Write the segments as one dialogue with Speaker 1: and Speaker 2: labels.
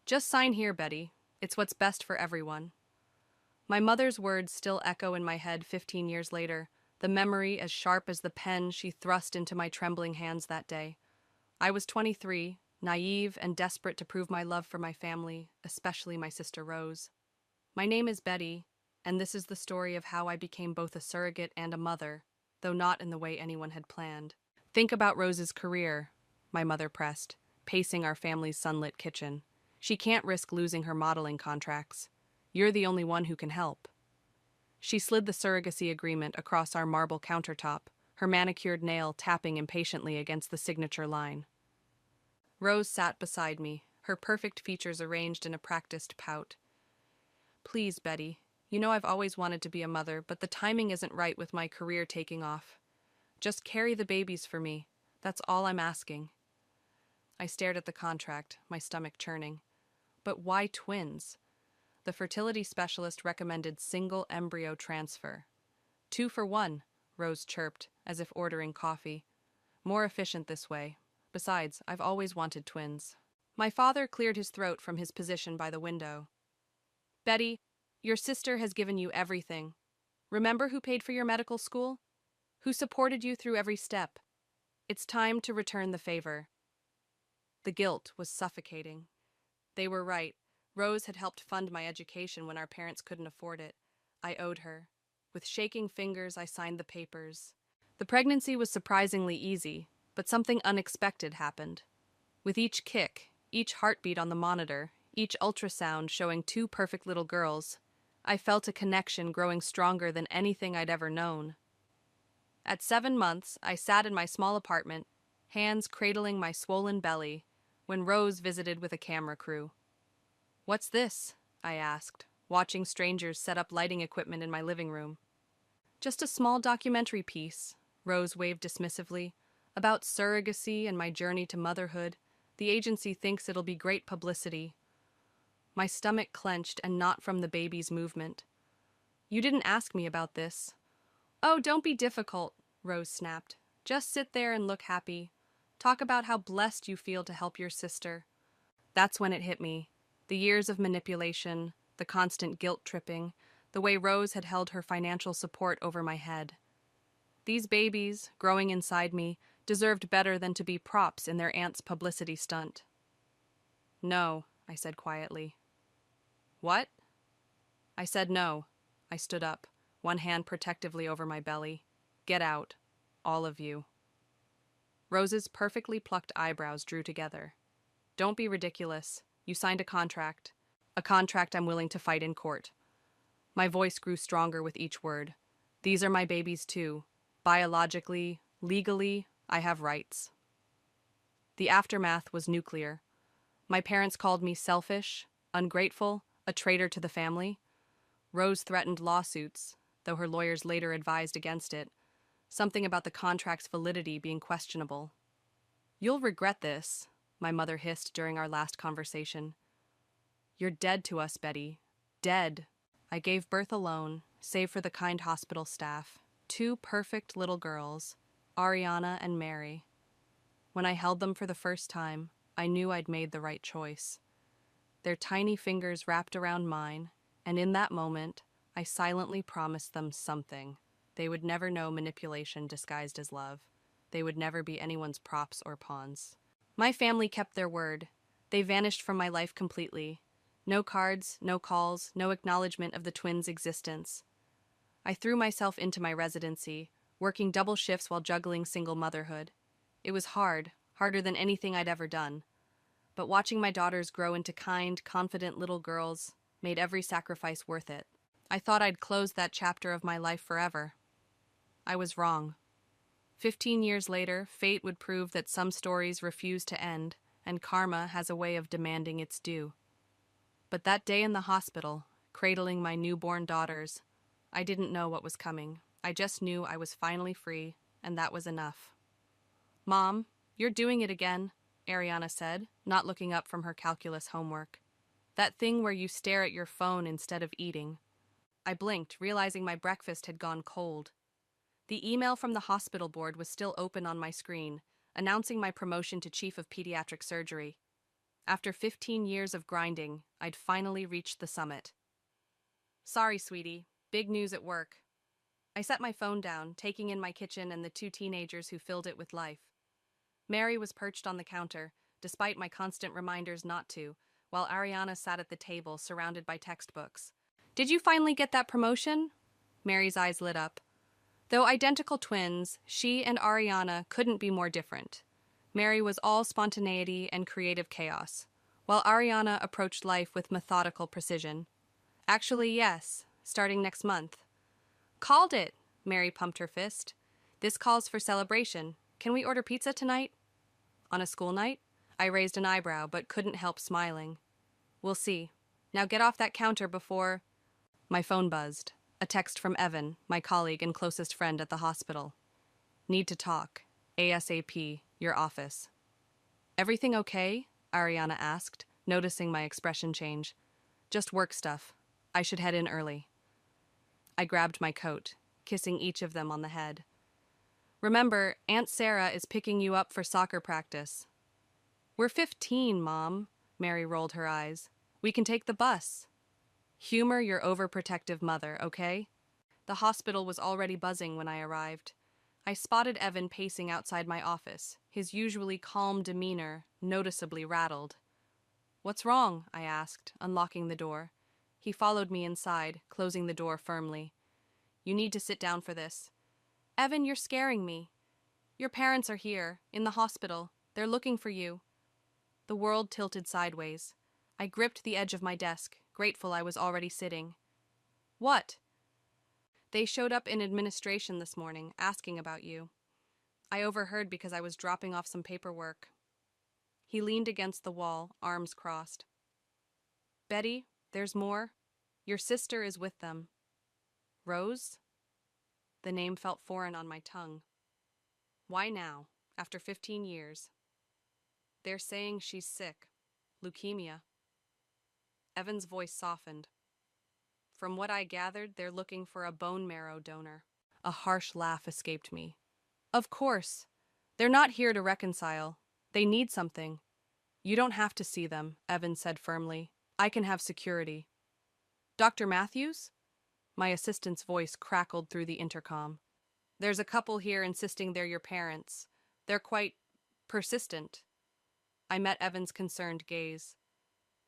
Speaker 1: Just sign here, Betty. It's what's best for everyone. My mother's words still echo in my head 15 years later, the memory as sharp as the pen she thrust into my trembling hands that day. I was 23, naive and desperate to prove my love for my family, especially my sister Rose. My name is Betty, and this is the story of how I became both a surrogate and a mother, though not in the way anyone had planned. Think about Rose's career, my mother pressed, pacing our family's sunlit kitchen. She can't risk losing her modeling contracts. You're the only one who can help. She slid the surrogacy agreement across our marble countertop, her manicured nail tapping impatiently against the signature line. Rose sat beside me, her perfect features arranged in a practiced pout. Please, Betty, you know I've always wanted to be a mother, but the timing isn't right with my career taking off. Just carry the babies for me. That's all I'm asking. I stared at the contract, my stomach churning. But why twins? The fertility specialist recommended single embryo transfer. 2 for 1, Rose chirped, as if ordering coffee. More efficient this way. Besides, I've always wanted twins. My father cleared his throat from his position by the window. Betty, your sister has given you everything. Remember who paid for your medical school? Who supported you through every step? It's time to return the favor. The guilt was suffocating. They were right. Rose had helped fund my education when our parents couldn't afford it. I owed her. With shaking fingers, I signed the papers. The pregnancy was surprisingly easy, but something unexpected happened. With each kick, each heartbeat on the monitor, each ultrasound showing 2 perfect little girls, I felt a connection growing stronger than anything I'd ever known. At 7 months, I sat in my small apartment, hands cradling my swollen belly, when Rose visited with a camera crew. "What's this?" I asked, watching strangers set up lighting equipment in my living room. "Just a small documentary piece," Rose waved dismissively, "about surrogacy and my journey to motherhood. The agency thinks it'll be great publicity." My stomach clenched, and not from the baby's movement. "You didn't ask me about this." "Oh, don't be difficult," Rose snapped. "Just sit there and look happy. Talk about how blessed you feel to help your sister." That's when it hit me. The years of manipulation, the constant guilt-tripping, the way Rose had held her financial support over my head. These babies, growing inside me, deserved better than to be props in their aunt's publicity stunt. "No," I said quietly. "What?" I said no. I stood up, one hand protectively over my belly. "Get out. All of you." Rose's perfectly plucked eyebrows drew together. "Don't be ridiculous. You signed a contract. A contract I'm willing to fight in court." My voice grew stronger with each word. "These are my babies too. Biologically, legally, I have rights." The aftermath was nuclear. My parents called me selfish, ungrateful, a traitor to the family. Rose threatened lawsuits, though her lawyers later advised against it, something about the contract's validity being questionable. "You'll regret this," my mother hissed during our last conversation. "You're dead to us, Betty. Dead." I gave birth alone, save for the kind hospital staff. 2 perfect little girls, Ariana and Mary. When I held them for the first time, I knew I'd made the right choice. Their tiny fingers wrapped around mine, and in that moment, I silently promised them something. They would never know manipulation disguised as love. They would never be anyone's props or pawns. My family kept their word. They vanished from my life completely. No cards, no calls, no acknowledgement of the twins' existence. I threw myself into my residency, working double shifts while juggling single motherhood. It was hard, harder than anything I'd ever done. But watching my daughters grow into kind, confident little girls made every sacrifice worth it. I thought I'd closed that chapter of my life forever. I was wrong. 15 years later, fate would prove that some stories refuse to end, and karma has a way of demanding its due. But that day in the hospital, cradling my newborn daughters, I didn't know what was coming. I just knew I was finally free, and that was enough. "Mom, you're doing it again," Ariana said, not looking up from her calculus homework. "That thing where you stare at your phone instead of eating." I blinked, realizing my breakfast had gone cold. The email from the hospital board was still open on my screen, announcing my promotion to Chief of Pediatric Surgery. After 15 years of grinding, I'd finally reached the summit. Sorry, sweetie. Big news at work. I set my phone down, taking in my kitchen and the two teenagers who filled it with life. Mary was perched on the counter, despite my constant reminders not to, while Ariana sat at the table surrounded by textbooks. Did you finally get that promotion? Mary's eyes lit up. Though identical twins, she and Ariana couldn't be more different. Mary was all spontaneity and creative chaos, while Ariana approached life with methodical precision. Actually, yes, starting next month. Called it! Mary pumped her fist. This calls for celebration. Can we order pizza tonight? On a school night? I raised an eyebrow, but couldn't help smiling. We'll see. Now get off that counter before... My phone buzzed. A text from Evan, my colleague and closest friend at the hospital. Need to talk. ASAP. Your office. Everything okay? Ariana asked, noticing my expression change. Just work stuff. I should head in early. I grabbed my coat, kissing each of them on the head. Remember, Aunt Sarah is picking you up for soccer practice. We're 15, Mom. Mary rolled her eyes. We can take the bus. Humor your overprotective mother, okay? The hospital was already buzzing when I arrived. I spotted Evan pacing outside my office, his usually calm demeanor noticeably rattled. What's wrong? I asked, unlocking the door. He followed me inside, closing the door firmly. You need to sit down for this. Evan, you're scaring me. Your parents are here, in the hospital. They're looking for you. The world tilted sideways. I gripped the edge of my desk, grateful I was already sitting. What? They showed up in administration this morning, asking about you. I overheard because I was dropping off some paperwork. He leaned against the wall, arms crossed. Betty, there's more. Your sister is with them. Rose? The name felt foreign on my tongue. Why now, after 15 years? They're saying she's sick. Leukemia. Evan's voice softened. From what I gathered, they're looking for a bone marrow donor. A harsh laugh escaped me. Of course. They're not here to reconcile. They need something. You don't have to see them, Evan said firmly. I can have security. Dr. Matthews? My assistant's voice crackled through the intercom. There's a couple here insisting they're your parents. They're quite persistent. I met Evan's concerned gaze.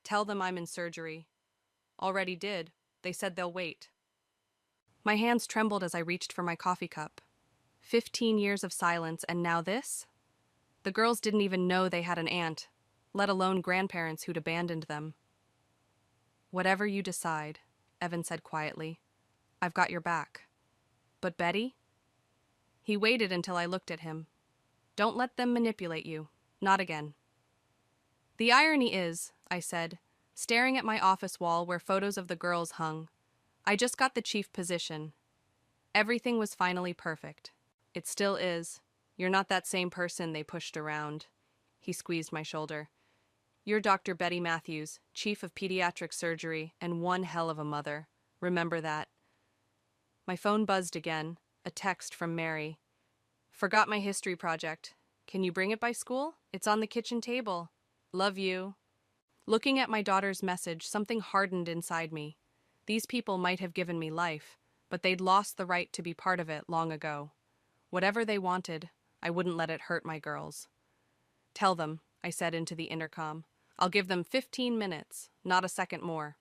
Speaker 1: Tell them I'm in surgery. Already did. They said they'll wait. My hands trembled as I reached for my coffee cup. 15 years of silence, and now this? The girls didn't even know they had an aunt, let alone grandparents who'd abandoned them. Whatever you decide, Evan said quietly. I've got your back. But Betty? He waited until I looked at him. Don't let them manipulate you. Not again. The irony is, I said, staring at my office wall where photos of the girls hung. I just got the chief position. Everything was finally perfect. It still is. You're not that same person they pushed around. He squeezed my shoulder. You're Dr. Betty Matthews, chief of pediatric surgery, and one hell of a mother. Remember that. My phone buzzed again, a text from Mary. Forgot my history project. Can you bring it by school? It's on the kitchen table. Love you. Looking at my daughter's message, something hardened inside me. These people might have given me life, but they'd lost the right to be part of it long ago. Whatever they wanted, I wouldn't let it hurt my girls. Tell them, I said into the intercom. I'll give them 15 minutes, not a second more.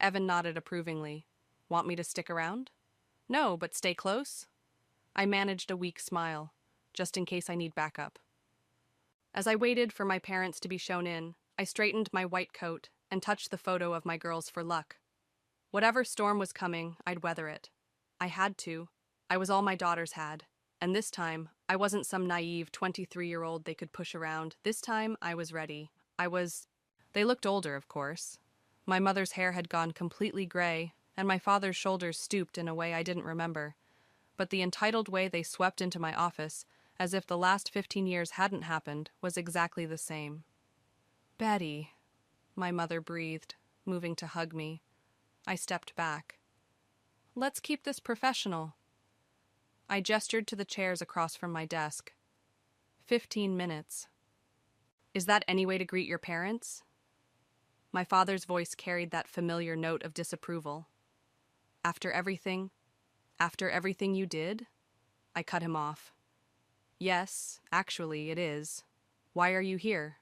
Speaker 1: Evan nodded approvingly. Want me to stick around? No, but stay close. I managed a weak smile, just in case I need backup. As I waited for my parents to be shown in, I straightened my white coat and touched the photo of my girls for luck. Whatever storm was coming, I'd weather it. I had to. I was all my daughters had. And this time, I wasn't some naive 23-year-old they could push around. This time, I was ready. They looked older, of course. My mother's hair had gone completely gray, and my father's shoulders stooped in a way I didn't remember. But the entitled way they swept into my office, as if the last 15 years hadn't happened, was exactly the same. Betty, my mother breathed, moving to hug me. I stepped back. Let's keep this professional. I gestured to the chairs across from my desk. 15 minutes. Is that any way to greet your parents? My father's voice carried that familiar note of disapproval. After everything? After everything you did? I cut him off. Yes, actually, it is. Why are you here?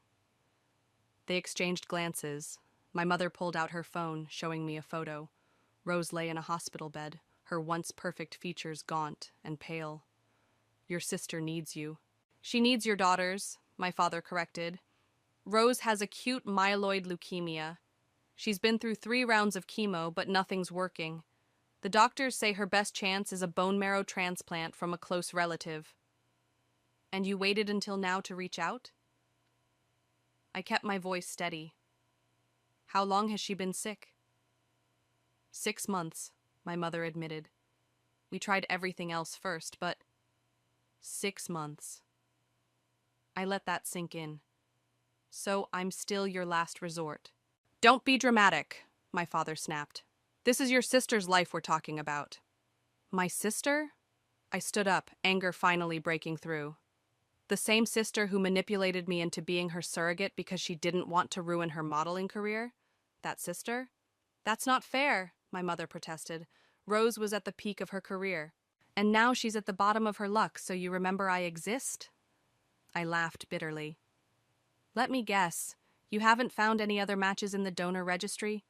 Speaker 1: They exchanged glances. My mother pulled out her phone, showing me a photo. Rose lay in a hospital bed, her once perfect features gaunt and pale. Your sister needs you. She needs your daughters, my father corrected. Rose has acute myeloid leukemia. She's been through 3 rounds of chemo, but nothing's working. The doctors say her best chance is a bone marrow transplant from a close relative. And you waited until now to reach out? I kept my voice steady. How long has she been sick? 6 months, my mother admitted. We tried everything else first, but 6 months. I let that sink in. So I'm still your last resort. Don't be dramatic, my father snapped. This is your sister's life we're talking about. My sister? I stood up, anger finally breaking through. The same sister who manipulated me into being her surrogate because she didn't want to ruin her modeling career? That sister? That's not fair, my mother protested. Rose was at the peak of her career. And now she's at the bottom of her luck, so you remember I exist? I laughed bitterly. Let me guess, you haven't found any other matches in the donor registry?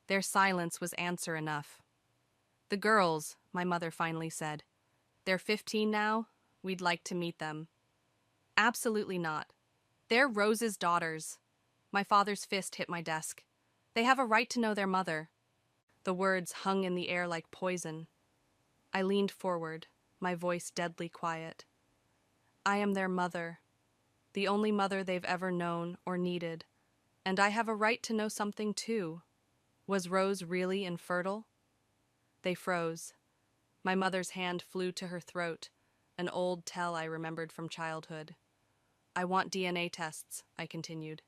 Speaker 1: Their silence was answer enough. The girls, my mother finally said. They're 15 now. We'd like to meet them. Absolutely not. They're Rose's daughters. My father's fist hit my desk. They have a right to know their mother. The words hung in the air like poison. I leaned forward, my voice deadly quiet. I am their mother, the only mother they've ever known or needed, and I have a right to know something too. Was Rose really infertile? They froze. My mother's hand flew to her throat, an old tell I remembered from childhood. I want DNA tests, I continued.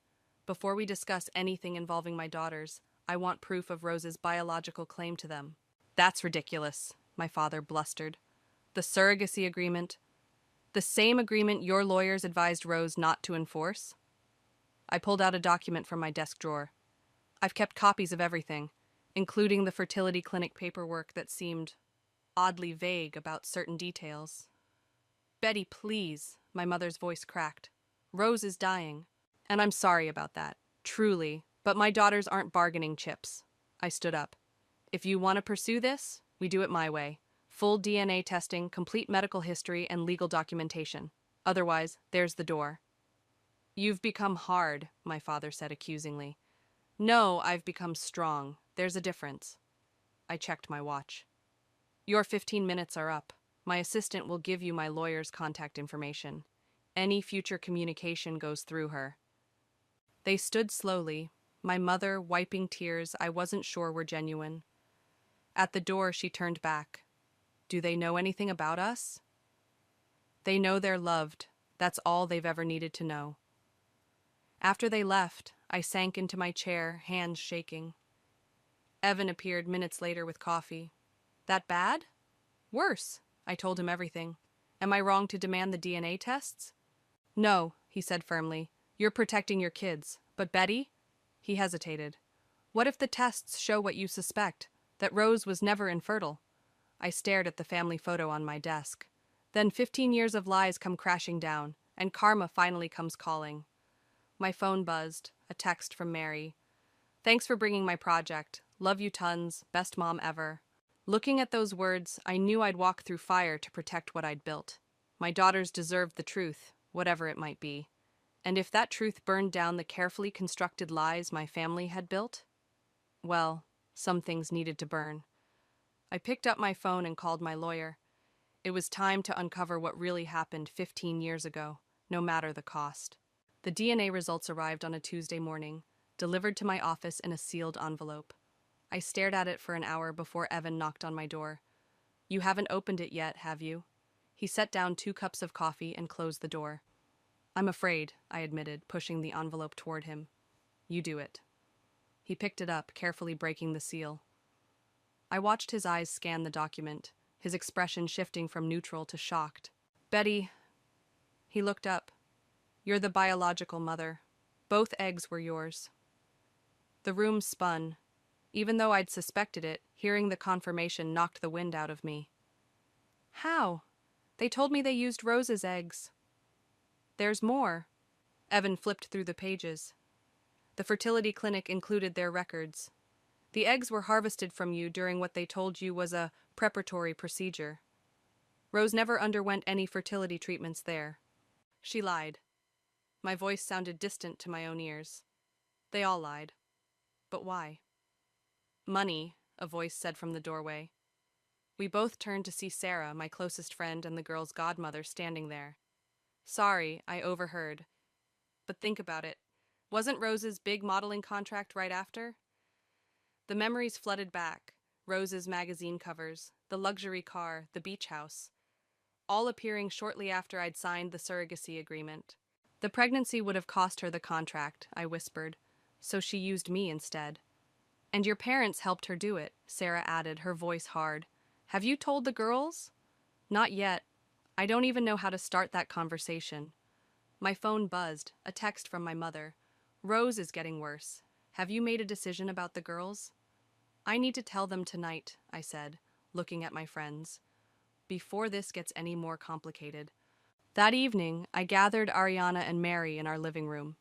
Speaker 1: Before we discuss anything involving my daughters, I want proof of Rose's biological claim to them. That's ridiculous, my father blustered. The surrogacy agreement, the same agreement your lawyers advised Rose not to enforce? I pulled out a document from my desk drawer. I've kept copies of everything, including the fertility clinic paperwork that seemed oddly vague about certain details. Betty, please, my mother's voice cracked. Rose is dying, and I'm sorry about that, truly, but my daughters aren't bargaining chips. I stood up. If you want to pursue this, we do it my way. Full DNA testing, complete medical history, and legal documentation. Otherwise, there's the door. You've become hard, my father said accusingly. No, I've become strong. There's a difference. I checked my watch. Your 15 minutes are up. My assistant will give you my lawyer's contact information. Any future communication goes through her. They stood slowly, my mother wiping tears I wasn't sure were genuine. At the door, she turned back. Do they know anything about us? They know they're loved. That's all they've ever needed to know. After they left, I sank into my chair, hands shaking. Evan appeared minutes later with coffee. That bad? Worse, I told him everything. Am I wrong to demand the DNA tests? No, he said firmly. You're protecting your kids. But Betty? He hesitated. What if the tests show what you suspect, that Rose was never infertile? I stared at the family photo on my desk. Then 15 years of lies come crashing down, and karma finally comes calling. My phone buzzed, a text from Mary. Thanks for bringing my project. Love you tons. Best mom ever. Looking at those words, I knew I'd walk through fire to protect what I'd built. My daughters deserved the truth, whatever it might be. And if that truth burned down the carefully constructed lies my family had built, well, some things needed to burn. I picked up my phone and called my lawyer. It was time to uncover what really happened 15 years ago, no matter the cost. The DNA results arrived on a Tuesday morning, delivered to my office in a sealed envelope. I stared at it for an hour before Evan knocked on my door. You haven't opened it yet, have you? He set down 2 cups of coffee and closed the door. I'm afraid, I admitted, pushing the envelope toward him. You do it. He picked it up, carefully breaking the seal. I watched his eyes scan the document, his expression shifting from neutral to shocked. Betty, he looked up. You're the biological mother. Both eggs were yours. The room spun. Even though I'd suspected it, hearing the confirmation knocked the wind out of me. How? They told me they used Rose's eggs. There's more. Evan flipped through the pages. The fertility clinic included their records. The eggs were harvested from you during what they told you was a preparatory procedure. Rose never underwent any fertility treatments there. She lied. My voice sounded distant to my own ears. They all lied. But why? Money, a voice said from the doorway. We both turned to see Sarah, my closest friend and the girl's godmother, standing there. Sorry, I overheard. But think about it. Wasn't Rose's big modeling contract right after? The memories flooded back. Rose's magazine covers, the luxury car, the beach house, all appearing shortly after I'd signed the surrogacy agreement. The pregnancy would have cost her the contract, I whispered, so she used me instead. And your parents helped her do it, Sarah added, her voice hard. Have you told the girls? Not yet. I don't even know how to start that conversation. My phone buzzed, a text from my mother. Rose is getting worse. Have you made a decision about the girls? I need to tell them tonight, I said, looking at my friends, before this gets any more complicated. That evening, I gathered Ariana and Mary in our living room.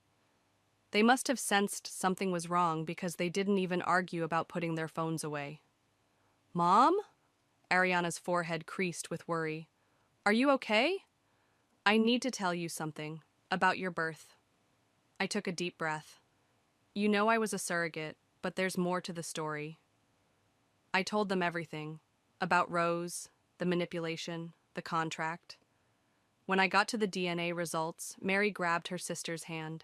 Speaker 1: They must have sensed something was wrong because they didn't even argue about putting their phones away. Mom? Ariana's forehead creased with worry. Are you okay? I need to tell you something about your birth. I took a deep breath. You know I was a surrogate, but there's more to the story. I told them everything, about Rose, the manipulation, the contract. When I got to the DNA results, Mary grabbed her sister's hand.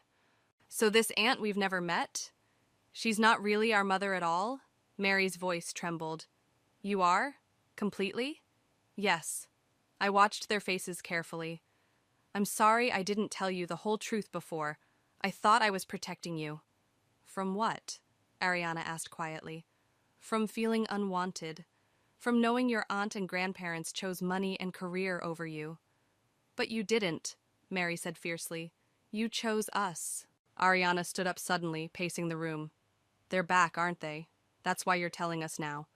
Speaker 1: So this aunt we've never met? She's not really our mother at all? Mary's voice trembled. You are? Completely? Yes. I watched their faces carefully. I'm sorry I didn't tell you the whole truth before. I thought I was protecting you. From what? Ariana asked quietly. From feeling unwanted. From knowing your aunt and grandparents chose money and career over you. But you didn't, Mary said fiercely. You chose us. Ariana stood up suddenly, pacing the room. They're back, aren't they? That's why you're telling us now.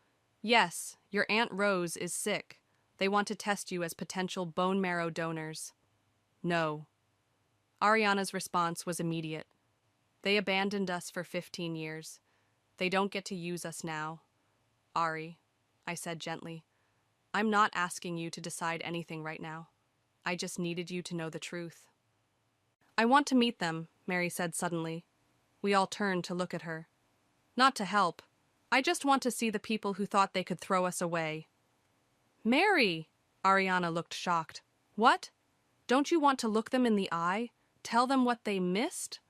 Speaker 1: Yes, your Aunt Rose is sick. They want to test you as potential bone marrow donors. No. Ariana's response was immediate. They abandoned us for 15 years. They don't get to use us now. Ari, I said gently, I'm not asking you to decide anything right now. I just needed you to know the truth. I want to meet them, Mary said suddenly. We all turned to look at her. Not to help. I just want to see the people who thought they could throw us away. Mary! Ariana looked shocked. What? Don't you want to look them in the eye? Tell them what they missed?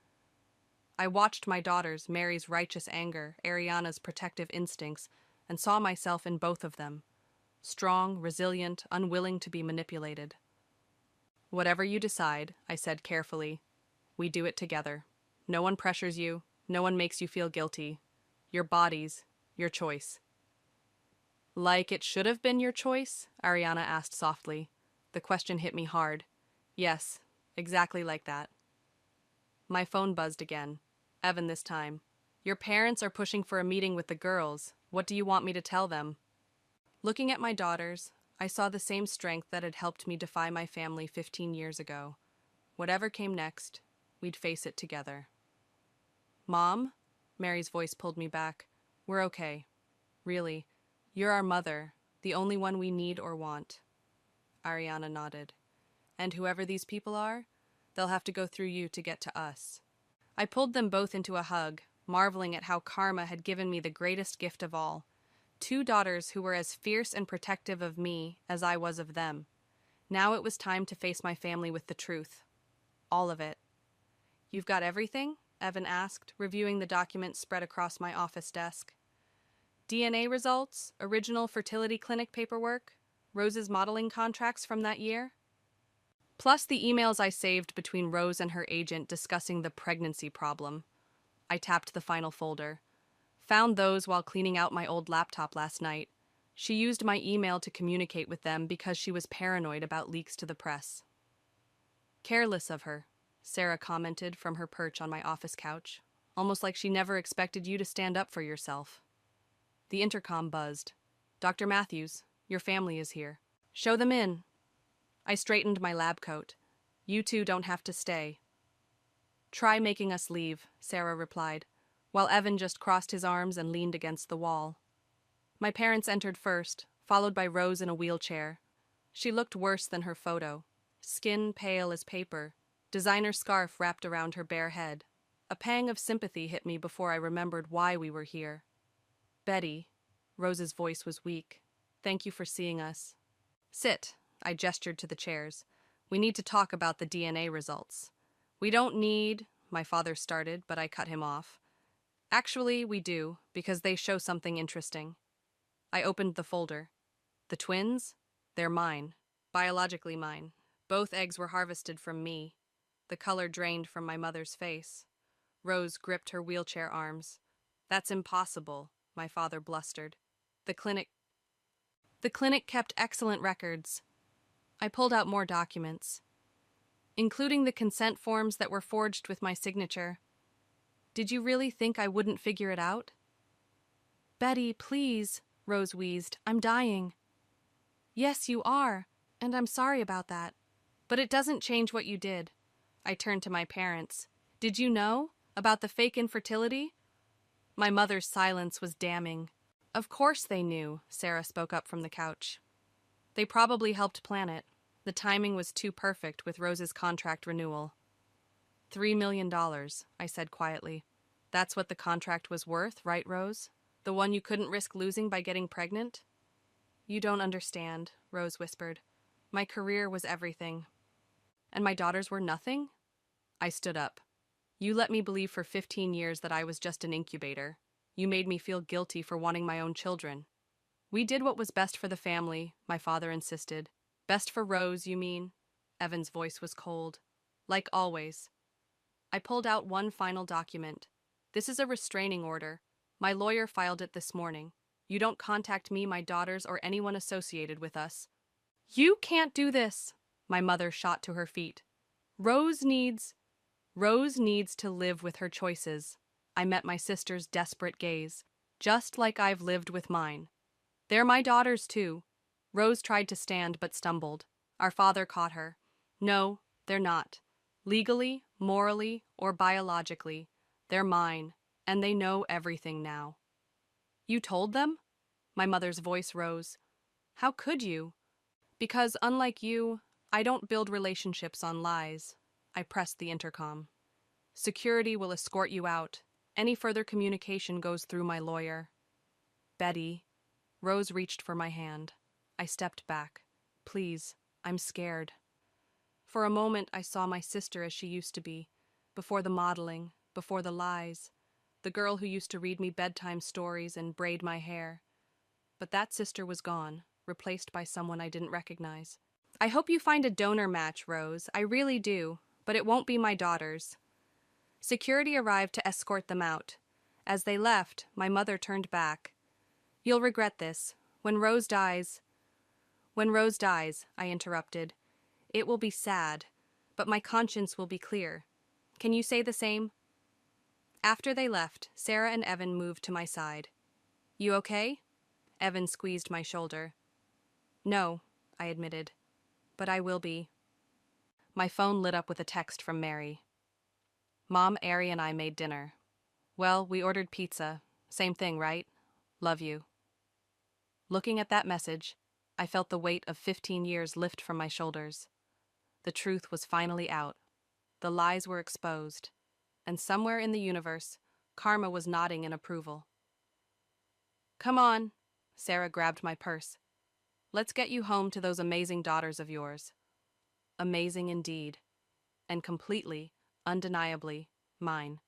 Speaker 1: I watched my daughters, Mary's righteous anger, Ariana's protective instincts, and saw myself in both of them. Strong, resilient, unwilling to be manipulated. Whatever you decide, I said carefully, we do it together. No one pressures you. No one makes you feel guilty. Your bodies, your choice. Like it should have been your choice? Ariana asked softly. The question hit me hard. Yes, exactly like that. My phone buzzed again. Evan this time. Your parents are pushing for a meeting with the girls. What do you want me to tell them? Looking at my daughters, I saw the same strength that had helped me defy my family 15 years ago. Whatever came next, we'd face it together. Mom? Mary's voice pulled me back. We're okay. Really. You're our mother, the only one we need or want. Ariana nodded. And whoever these people are, they'll have to go through you to get to us. I pulled them both into a hug, marveling at how karma had given me the greatest gift of all. 2 daughters who were as fierce and protective of me as I was of them. Now it was time to face my family with the truth. All of it. You've got everything? Evan asked, reviewing the documents spread across my office desk. DNA results, original fertility clinic paperwork, Rose's modeling contracts from that year. Plus the emails I saved between Rose and her agent discussing the pregnancy problem. I tapped the final folder. Found those while cleaning out my old laptop last night. She used my email to communicate with them because she was paranoid about leaks to the press. Careless of her, Sarah commented from her perch on my office couch, almost like she never expected you to stand up for yourself. The intercom buzzed. Dr. Matthews, your family is here. Show them in. I straightened my lab coat. You two don't have to stay. Try making us leave, Sarah replied, while Evan just crossed his arms and leaned against the wall. My parents entered first, followed by Rose in a wheelchair. She looked worse than her photo. Skin pale as paper, designer scarf wrapped around her bare head. A pang of sympathy hit me before I remembered why we were here. Betty, Rose's voice was weak. Thank you for seeing us. Sit, I gestured to the chairs. We need to talk about the DNA results. We don't need, my father started, but I cut him off. Actually, we do, because they show something interesting. I opened the folder. The twins? They're mine. Biologically mine. Both eggs were harvested from me. The color drained from my mother's face. Rose gripped her wheelchair arms. That's impossible, my father blustered. The clinic kept excellent records. I pulled out more documents, including the consent forms that were forged with my signature. Did you really think I wouldn't figure it out? Betty, please, Rose wheezed. I'm dying. Yes, you are, and I'm sorry about that. But it doesn't change what you did. I turned to my parents. Did you know about the fake infertility? My mother's silence was damning. Of course they knew, Sarah spoke up from the couch. They probably helped plan it. The timing was too perfect with Rose's contract renewal. $3 million, I said quietly. That's what the contract was worth, right, Rose? The one you couldn't risk losing by getting pregnant? You don't understand, Rose whispered. My career was everything. And my daughters were nothing? I stood up. You let me believe for 15 years that I was just an incubator. You made me feel guilty for wanting my own children. We did what was best for the family, my father insisted. Best for Rose, you mean? Evan's voice was cold. Like always. I pulled out one final document. This is a restraining order. My lawyer filed it this morning. You don't contact me, my daughters, or anyone associated with us. You can't do this, my mother shot to her feet. Rose needs to live with her choices. I met my sister's desperate gaze, just like I've lived with mine. They're my daughters, too. Rose tried to stand but stumbled. Our father caught her. No, they're not. Legally, morally, or biologically, they're mine, and they know everything now. You told them? My mother's voice rose. How could you? Because, unlike you, I don't build relationships on lies. I pressed the intercom. Security will escort you out. Any further communication goes through my lawyer. Betty. Rose reached for my hand. I stepped back. Please, I'm scared. For a moment, I saw my sister as she used to be, before the modeling, before the lies, the girl who used to read me bedtime stories and braid my hair. But that sister was gone, replaced by someone I didn't recognize. I hope you find a donor match, Rose. I really do, but it won't be my daughters. Security arrived to escort them out. As they left, my mother turned back. You'll regret this. When Rose dies, I interrupted. It will be sad, but my conscience will be clear. Can you say the same? After they left, Sarah and Evan moved to my side. You okay? Evan squeezed my shoulder. No, I admitted, but I will be. My phone lit up with a text from Mary. Mom, Ari, and I made dinner. Well, we ordered pizza. Same thing, right? Love you. Looking at that message, I felt the weight of 15 years lift from my shoulders. The truth was finally out. The lies were exposed. And somewhere in the universe, karma was nodding in approval. Come on, Sarah grabbed my purse. Let's get you home to those amazing daughters of yours. Amazing indeed. And completely, undeniably, mine.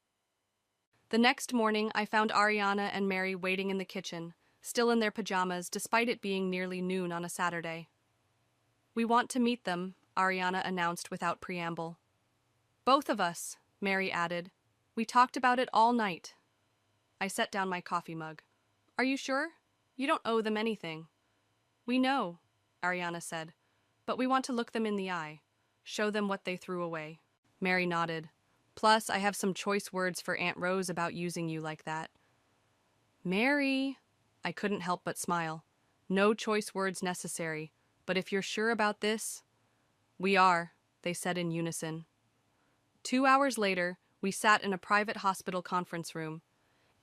Speaker 1: The next morning, I found Ariana and Mary waiting in the kitchen, still in their pajamas, despite it being nearly noon on a Saturday. We want to meet them, Ariana announced without preamble. Both of us, Mary added. We talked about it all night. I set down my coffee mug. Are you sure? You don't owe them anything. We know, Ariana said, but we want to look them in the eye, show them what they threw away. Mary nodded. Plus, I have some choice words for Aunt Rose about using you like that. Mary! I couldn't help but smile. No choice words necessary, but if you're sure about this... We are, they said in unison. 2 hours later, we sat in a private hospital conference room.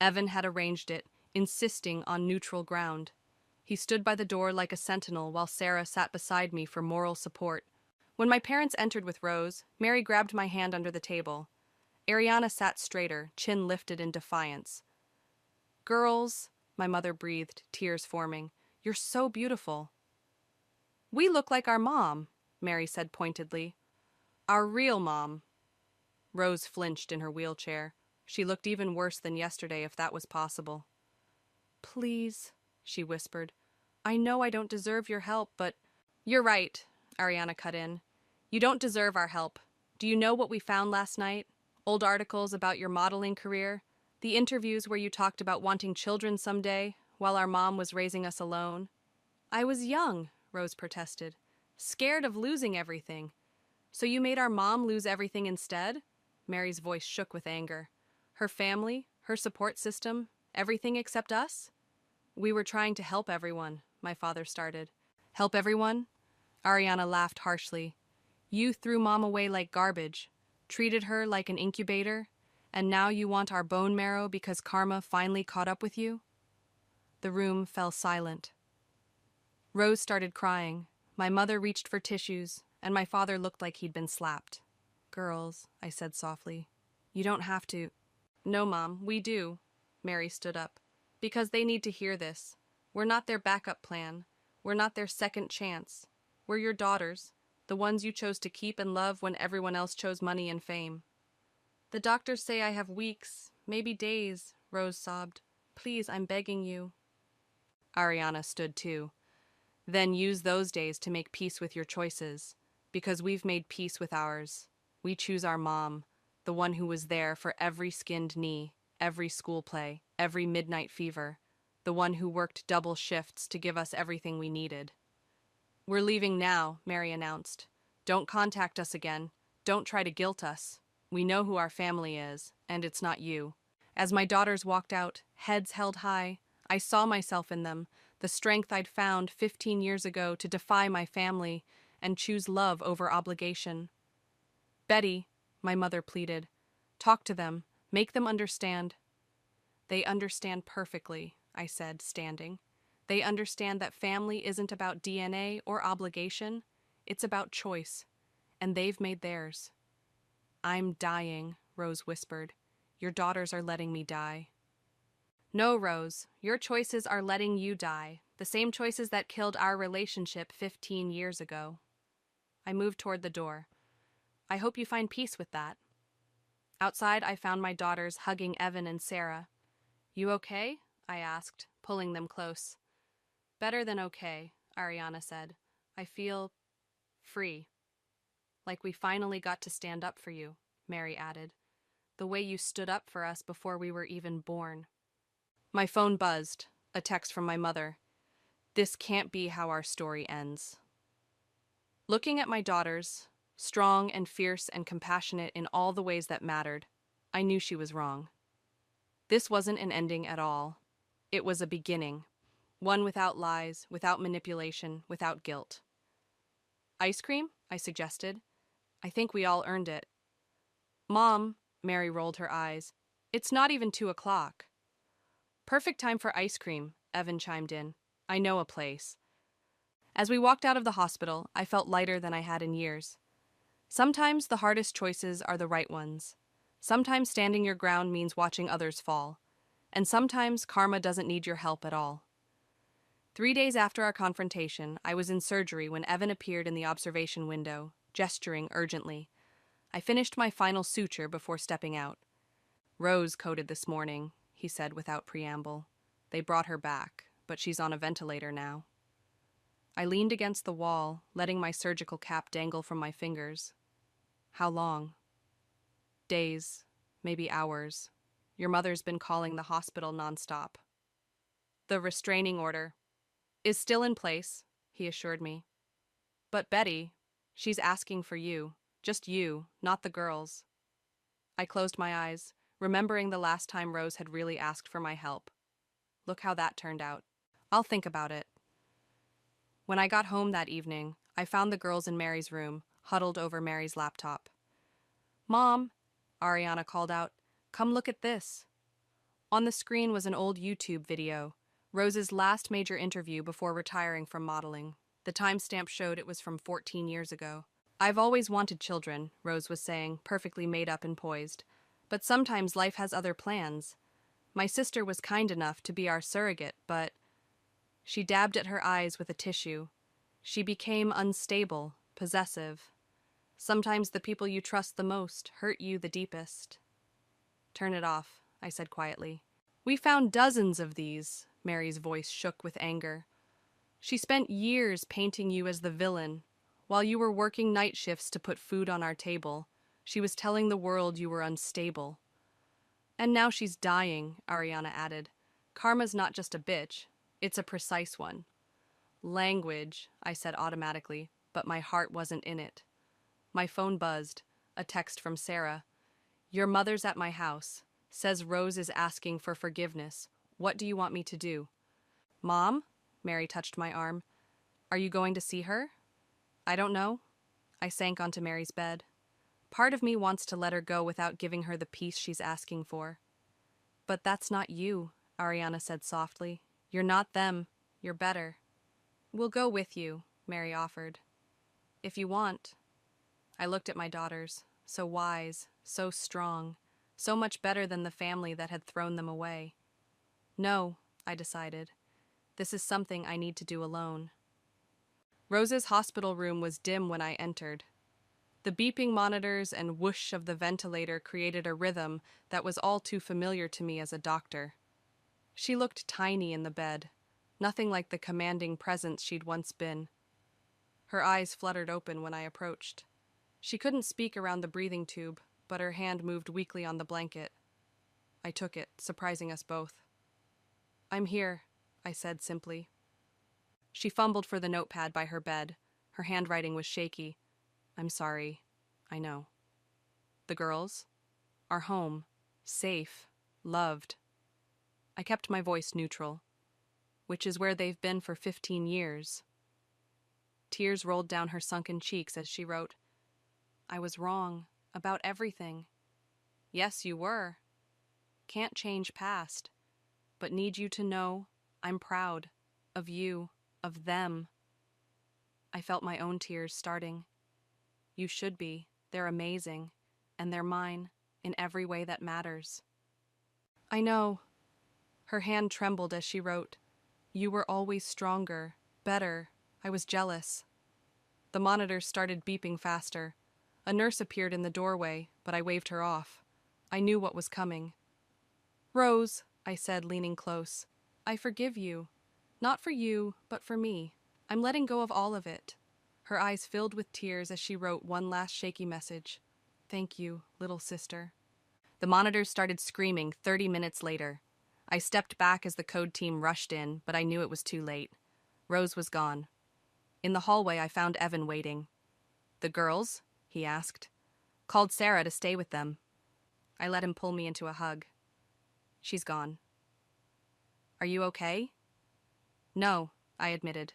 Speaker 1: Evan had arranged it, insisting on neutral ground. He stood by the door like a sentinel while Sarah sat beside me for moral support. When my parents entered with Rose, Mary grabbed my hand under the table. Ariana sat straighter, chin lifted in defiance. Girls, my mother breathed, tears forming. You're so beautiful. We look like our mom, Mary said pointedly. Our real mom. Rose flinched in her wheelchair. She looked even worse than yesterday, if that was possible. Please, she whispered. I know I don't deserve your help, but... You're right, Ariana cut in. You don't deserve our help. Do you know what we found last night? Old articles about your modeling career? The interviews where you talked about wanting children someday, while our mom was raising us alone? I was young, Rose protested. Scared of losing everything. So you made our mom lose everything instead? Mary's voice shook with anger. Her family, her support system, everything except us? We were trying to help everyone, my father started. Help everyone? Ariana laughed harshly. You threw Mom away like garbage, treated her like an incubator, and now you want our bone marrow because karma finally caught up with you? The room fell silent. Rose started crying. My mother reached for tissues, and my father looked like he'd been slapped. Girls, I said softly, you don't have to. No, Mom, we do. Mary stood up. Because they need to hear this. We're not their backup plan. We're not their second chance. We're your daughters, the ones you chose to keep and love when everyone else chose money and fame. The doctors say I have weeks, maybe days, Rose sobbed. Please, I'm begging you. Ariana stood too. Then use those days to make peace with your choices, because we've made peace with ours. We choose our mom, the one who was there for every skinned knee, every school play, every midnight fever, the one who worked double shifts to give us everything we needed. We're leaving now, Mary announced. Don't contact us again. Don't try to guilt us. We know who our family is, and it's not you. As my daughters walked out, heads held high, I saw myself in them, the strength I'd found 15 years ago to defy my family and choose love over obligation. Betty, my mother pleaded, talk to them, make them understand. They understand perfectly, I said, standing. They understand that family isn't about DNA or obligation, it's about choice, and they've made theirs. I'm dying, Rose whispered. Your daughters are letting me die. No, Rose, your choices are letting you die, the same choices that killed our relationship 15 years ago. I moved toward the door. I hope you find peace with that. Outside, I found my daughters hugging Evan and Sarah. You okay? I asked, pulling them close. Better than okay, Ariana said. I feel free. Like we finally got to stand up for you, Mary added. The way you stood up for us before we were even born. My phone buzzed, a text from my mother. This can't be how our story ends. Looking at my daughters, strong and fierce and compassionate in all the ways that mattered, I knew she was wrong. This wasn't an ending at all. It was a beginning. One without lies, without manipulation, without guilt. Ice cream? I suggested. I think we all earned it. Mom, Mary rolled her eyes. It's not even 2 o'clock. Perfect time for ice cream, Evan chimed in. I know a place. As we walked out of the hospital, I felt lighter than I had in years. Sometimes the hardest choices are the right ones. Sometimes standing your ground means watching others fall. And sometimes karma doesn't need your help at all. 3 days after our confrontation, I was in surgery when Evan appeared in the observation window, gesturing urgently. I finished my final suture before stepping out. Rose coded this morning, he said without preamble. They brought her back, but she's on a ventilator now. I leaned against the wall, letting my surgical cap dangle from my fingers. How long? Days, maybe hours. Your mother's been calling the hospital nonstop. The restraining order is still in place, he assured me. But Betty, she's asking for you. Just you, not the girls. I closed my eyes, remembering the last time Rose had really asked for my help. Look how that turned out. I'll think about it. When I got home that evening, I found the girls in Mary's room, huddled over Mary's laptop. "Mom," Ariana called out, "come look at this." On the screen was an old YouTube video, Rose's last major interview before retiring from modeling. The timestamp showed it was from 14 years ago. "I've always wanted children," Rose was saying, perfectly made up and poised. "But sometimes life has other plans. My sister was kind enough to be our surrogate, but—" She dabbed at her eyes with a tissue. "She became unstable, possessive. Sometimes the people you trust the most hurt you the deepest." "Turn it off," I said quietly. "We found dozens of these," Mary's voice shook with anger. "She spent years painting you as the villain. While you were working night shifts to put food on our table, she was telling the world you were unstable." "And now she's dying," Ariana added. "Karma's not just a bitch, it's a precise one." "Language," I said automatically, but my heart wasn't in it. My phone buzzed, a text from Sarah. "Your mother's at my house. Says Rose is asking for forgiveness. What do you want me to do?" "Mom?" Mary touched my arm. "Are you going to see her?" "I don't know." I sank onto Mary's bed. Part of me wants to let her go without giving her the peace she's asking for. "But that's not you," Ariana said softly. "You're not them. You're better." "We'll go with you," Mary offered. "If you want." I looked at my daughters, so wise, so strong, so much better than the family that had thrown them away. "No," I decided. "This is something I need to do alone." Rose's hospital room was dim when I entered. The beeping monitors and whoosh of the ventilator created a rhythm that was all too familiar to me as a doctor. She looked tiny in the bed, nothing like the commanding presence she'd once been. Her eyes fluttered open when I approached. She couldn't speak around the breathing tube, but her hand moved weakly on the blanket. I took it, surprising us both. "I'm here," I said simply. She fumbled for the notepad by her bed. Her handwriting was shaky. "I'm sorry. I know." "The girls?" "Are home. Safe. Loved." I kept my voice neutral. "Which is where they've been for 15 years. Tears rolled down her sunken cheeks as she wrote, "I was wrong. About everything." "Yes, you were. Can't change past. But need you to know I'm proud. Of you. Of them." I felt my own tears starting. "You should be. They're amazing. And they're mine. In every way that matters." "I know." Her hand trembled as she wrote, "You were always stronger. Better. I was jealous." The monitors started beeping faster. A nurse appeared in the doorway, but I waved her off. I knew what was coming. "Rose," I said, leaning close, "I forgive you. Not for you, but for me. I'm letting go of all of it." Her eyes filled with tears as she wrote one last shaky message. "Thank you, little sister." The monitors started screaming 30 minutes later. I stepped back as the code team rushed in, but I knew it was too late. Rose was gone. In the hallway, I found Evan waiting. "The girls?" he asked. "Called Sarah to stay with them." I let him pull me into a hug. "She's gone." "Are you okay?" "No," I admitted,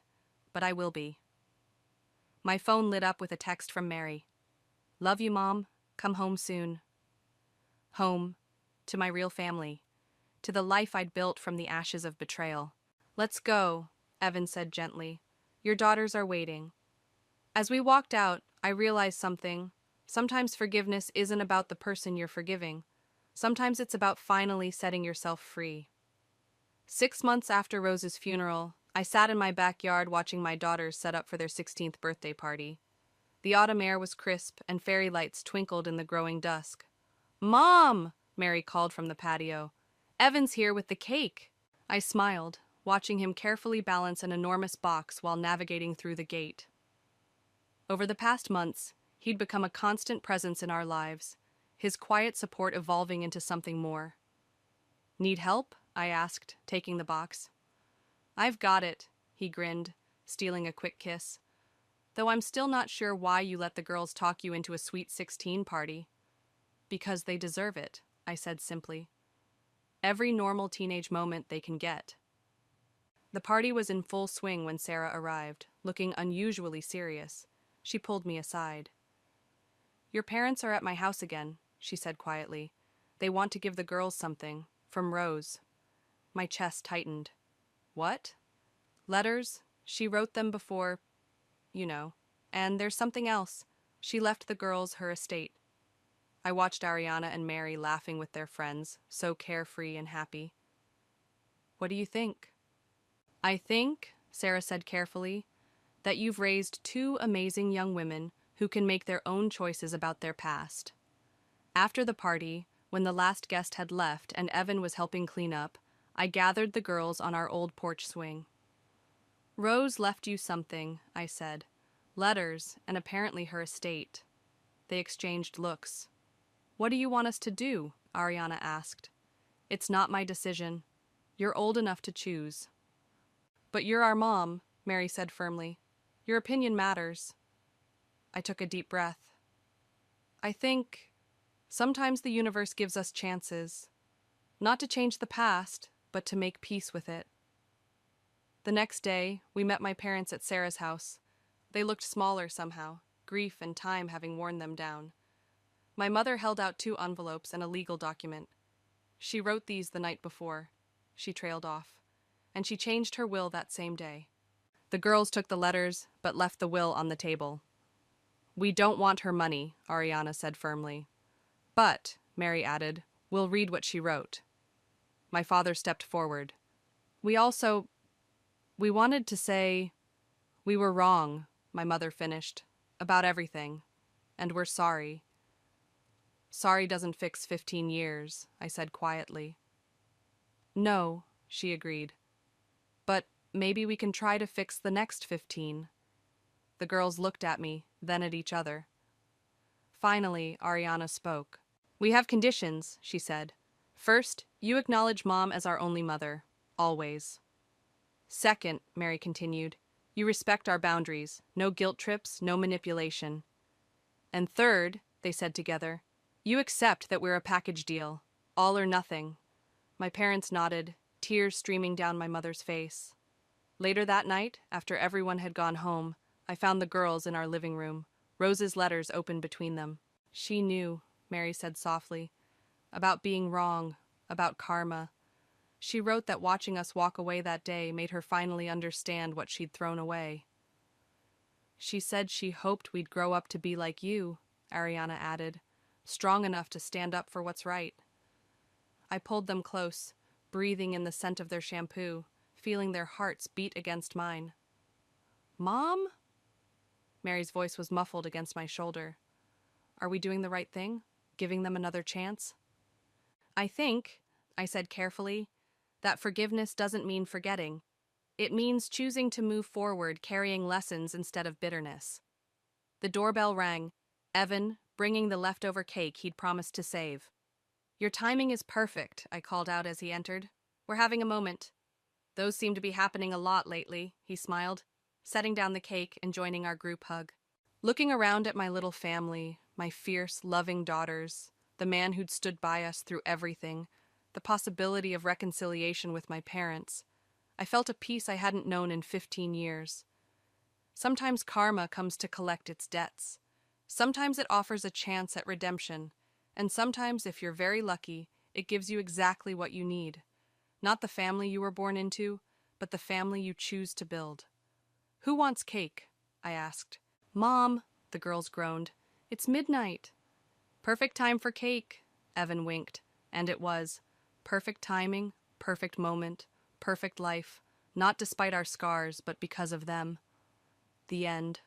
Speaker 1: "but I will be." My phone lit up with a text from Mary. "Love you, Mom. Come home soon." Home. To my real family. To the life I'd built from the ashes of betrayal. "Let's go," Evan said gently. "Your daughters are waiting." As we walked out, I realized something. Sometimes forgiveness isn't about the person you're forgiving. Sometimes it's about finally setting yourself free. 6 months after Rose's funeral, I sat in my backyard watching my daughters set up for their 16th birthday party. The autumn air was crisp, and fairy lights twinkled in the growing dusk. "Mom!" Mary called from the patio. "Evan's here with the cake." I smiled, watching him carefully balance an enormous box while navigating through the gate. Over the past months, he'd become a constant presence in our lives, his quiet support evolving into something more. "Need help?" I asked, taking the box. "I've got it," he grinned, stealing a quick kiss. Though I'm still not sure why you let the girls talk you into a sweet 16 party. Because they deserve it, I said simply. Every normal teenage moment they can get. The party was in full swing when Sarah arrived, looking unusually serious. She pulled me aside. Your parents are at my house again, she said quietly. They want to give the girls something, from Rose. My chest tightened. What? Letters? She wrote them before, you know. And there's something else. She left the girls her estate. I watched Ariana and Mary laughing with their friends, so carefree and happy. What do you think? I think, Sarah said carefully, that you've raised two amazing young women who can make their own choices about their past. After the party, when the last guest had left and Evan was helping clean up, I gathered the girls on our old porch swing. Rose left you something, I said. Letters, and apparently her estate. They exchanged looks. What do you want us to do? Ariana asked. It's not my decision. You're old enough to choose. But you're our mom, Mary said firmly. Your opinion matters. I took a deep breath. I think sometimes the universe gives us chances, not to change the past, but to make peace with it. The next day, we met my parents at Sarah's house. They looked smaller somehow, grief and time having worn them down. My mother held out 2 envelopes and a legal document. She wrote these the night before. She trailed off. And she changed her will that same day. The girls took the letters, but left the will on the table. We don't want her money, Ariana said firmly. But, Mary added, we'll read what she wrote. My father stepped forward. We wanted to say, we were wrong, my mother finished, about everything, and we're sorry. Sorry doesn't fix 15 years, I said quietly. No, she agreed. But maybe we can try to fix the next 15. The girls looked at me, then at each other. Finally, Ariana spoke. We have conditions, she said. First, you acknowledge Mom as our only mother, always. Second, Mary continued, you respect our boundaries, no guilt trips, no manipulation. And third, they said together, you accept that we're a package deal, all or nothing. My parents nodded, tears streaming down my mother's face. Later that night, after everyone had gone home, I found the girls in our living room, Rose's letters open between them. She knew, Mary said softly, about being wrong, about karma. She wrote that watching us walk away that day made her finally understand what she'd thrown away. She said she hoped we'd grow up to be like you, Ariana added, strong enough to stand up for what's right. I pulled them close, breathing in the scent of their shampoo, feeling their hearts beat against mine. Mom? Mary's voice was muffled against my shoulder. Are we doing the right thing? Giving them another chance? I think, I said carefully, that forgiveness doesn't mean forgetting. It means choosing to move forward, carrying lessons instead of bitterness. The doorbell rang, Evan bringing the leftover cake he'd promised to save. Your timing is perfect, I called out as he entered. We're having a moment. Those seem to be happening a lot lately, he smiled, setting down the cake and joining our group hug. Looking around at my little family, my fierce, loving daughters, the man who'd stood by us through everything, the possibility of reconciliation with my parents, I felt a peace I hadn't known in 15 years. Sometimes karma comes to collect its debts. Sometimes it offers a chance at redemption. And sometimes, if you're very lucky, it gives you exactly what you need. Not the family you were born into, but the family you choose to build. Who wants cake? I asked. Mom, the girls groaned. It's midnight. Perfect time for cake, Evan winked. And it was. Perfect timing, perfect moment, perfect life, not despite our scars, but because of them. The end.